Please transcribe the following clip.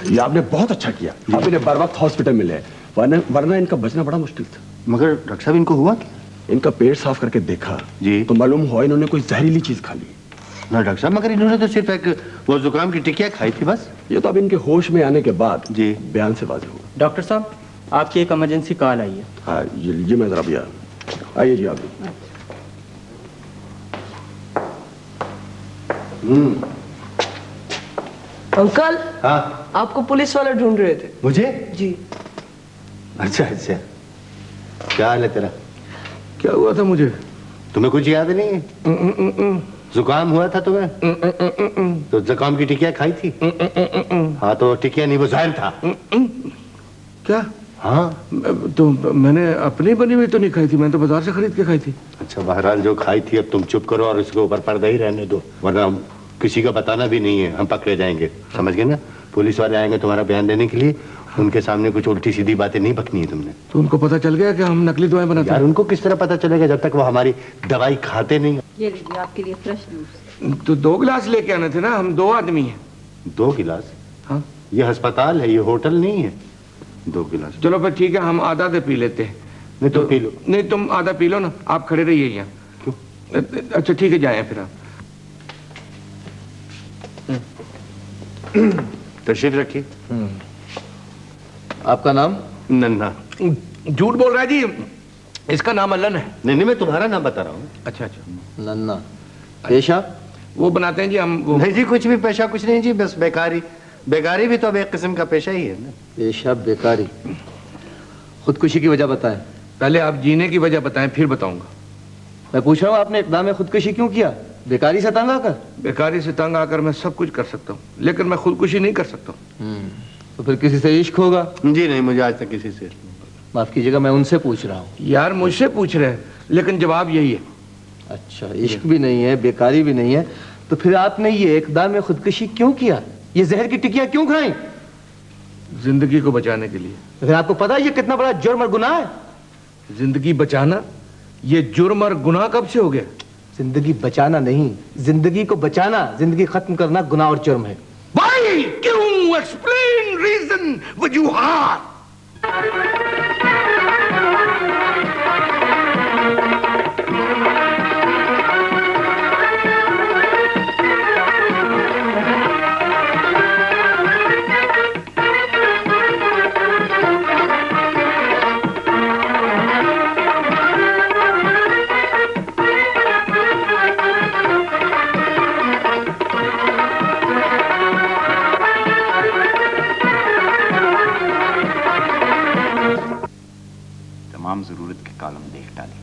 ये आपने बहुत अच्छा किया, आप इन्हें बर वक्त हॉस्पिटल में ले, वरना इनका बचना बड़ा मुश्किल था। मगर डॉक्टर साहब इनको हुआ क्या? इनका पेट साफ करके देखा जी तो मालूम हुआ इन्होंने कोई जहरीली चीज खा ली। ना डॉक्टर साहब, मगर इन्होंने तो सिर्फ एक वो जुकाम की टिकिया खाई थी बस। ये तो अब इनके होश में आने के बाद जी बयान से वाज़ेह हुआ। डॉक्टर साहब, आपकी एक इमरजेंसी कॉल आई है। हाँ जी मैं जरा भैया, आइए जी आप भी। अंकल, हाँ आपको पुलिस वाले ढूंढ रहे थे। मुझे? जी। अच्छा अच्छा, क्या हाल है तेरा? क्या हुआ था मुझे? तुम्हें कुछ याद नहीं है? जुकाम हुआ था तुम्हें? तो जुकाम की टिकिया खाई थी? हाँ तो टिकिया नहीं, वो जहर था। क्या? हाँ तो मैंने अपनी बनी हुई तो नहीं खाई थी, मैंने तो बाजार से खरीद के खाई थी। अच्छा, बहरहाल जो खाई थी, अब तुम चुप करो और उसके ऊपर पर्दा ही रहने दो, वरना किसी का बताना भी नहीं है, हम पकड़े जाएंगे। समझ गए ना? पुलिस वाले आएंगे तुम्हारा बयान देने के लिए, उनके सामने कुछ उल्टी सीधी बातें नहीं बकनी है तुमने। तो उनको पता चल गया कि हम नकली दवाएं बनाते हैं? यार उनको किस तरह पता चलेगा जब तक वो हमारी दवाई खाते नहीं। ये लीजिए आपके लिए फ्रेश जूस। तो 2 गिलास लेके आने थे ना, हम 2 आदमी हैं। 2 गिलास? हाँ ये अस्पताल है, ये होटल नहीं है। 2 गिलास? चलो फिर ठीक है, हम आधा दे पी लेते हैं। नहीं तो पी लो। नहीं तुम आधा पी लो ना, आप खड़े रहिए यहाँ। क्यों? अच्छा ठीक है, जाए फिर आप। तशरीफ रखिए। आपका नाम? नन्हा। झूठ बोल रहा है जी, इसका नाम अल्लन है। नहीं नहीं, मैं तुम्हारा नाम बता रहा हूँ। अच्छा अच्छा, नन्ना। पेशा? वो बनाते हैं जी हम वो। नहीं जी, कुछ भी पेशा कुछ नहीं जी, बस बेकारी। बेकारी भी तो अब एक किस्म का पेशा ही है ना। पेशा बेकारी। खुदकुशी की वजह बताएं। पहले आप जीने की वजह बताएं, फिर बताऊंगा। मैं पूछ रहा हूँ, आपने इक़दाम खुदकुशी क्यों किया? बेकारी से तंग आकर? बेकारी से तंग आकर मैं सब कुछ कर सकता हूँ, लेकिन मैं खुदकुशी नहीं कर सकता हूँ। तो फिर किसी से इश्क होगा? जी नहीं, मुझे आज तक किसी से। माफ कीजिएगा, मैं उनसे पूछ रहा हूँ। यार मुझसे पूछ रहे हैं, लेकिन जवाब यही है। अच्छा, इश्क भी नहीं है, बेकारी भी नहीं है, तो फिर आपने ये इक़दाम खुदकुशी क्यों किया? ये जहर की टिकिया क्यों खाई? जिंदगी को बचाने के लिए। फिर आपको पता है ये कितना बड़ा जुर्म और गुनाह है? जिंदगी बचाना ये जुर्म और गुनाह कब से हो गया? जिंदगी बचाना नहीं, जिंदगी को बचाना, जिंदगी खत्म करना गुनाह और जुर्म है। भाई क्यों? एक्सप्लेन, रीजन, वजूहात। तमाम ज़रूरत के कॉलम देख डाले।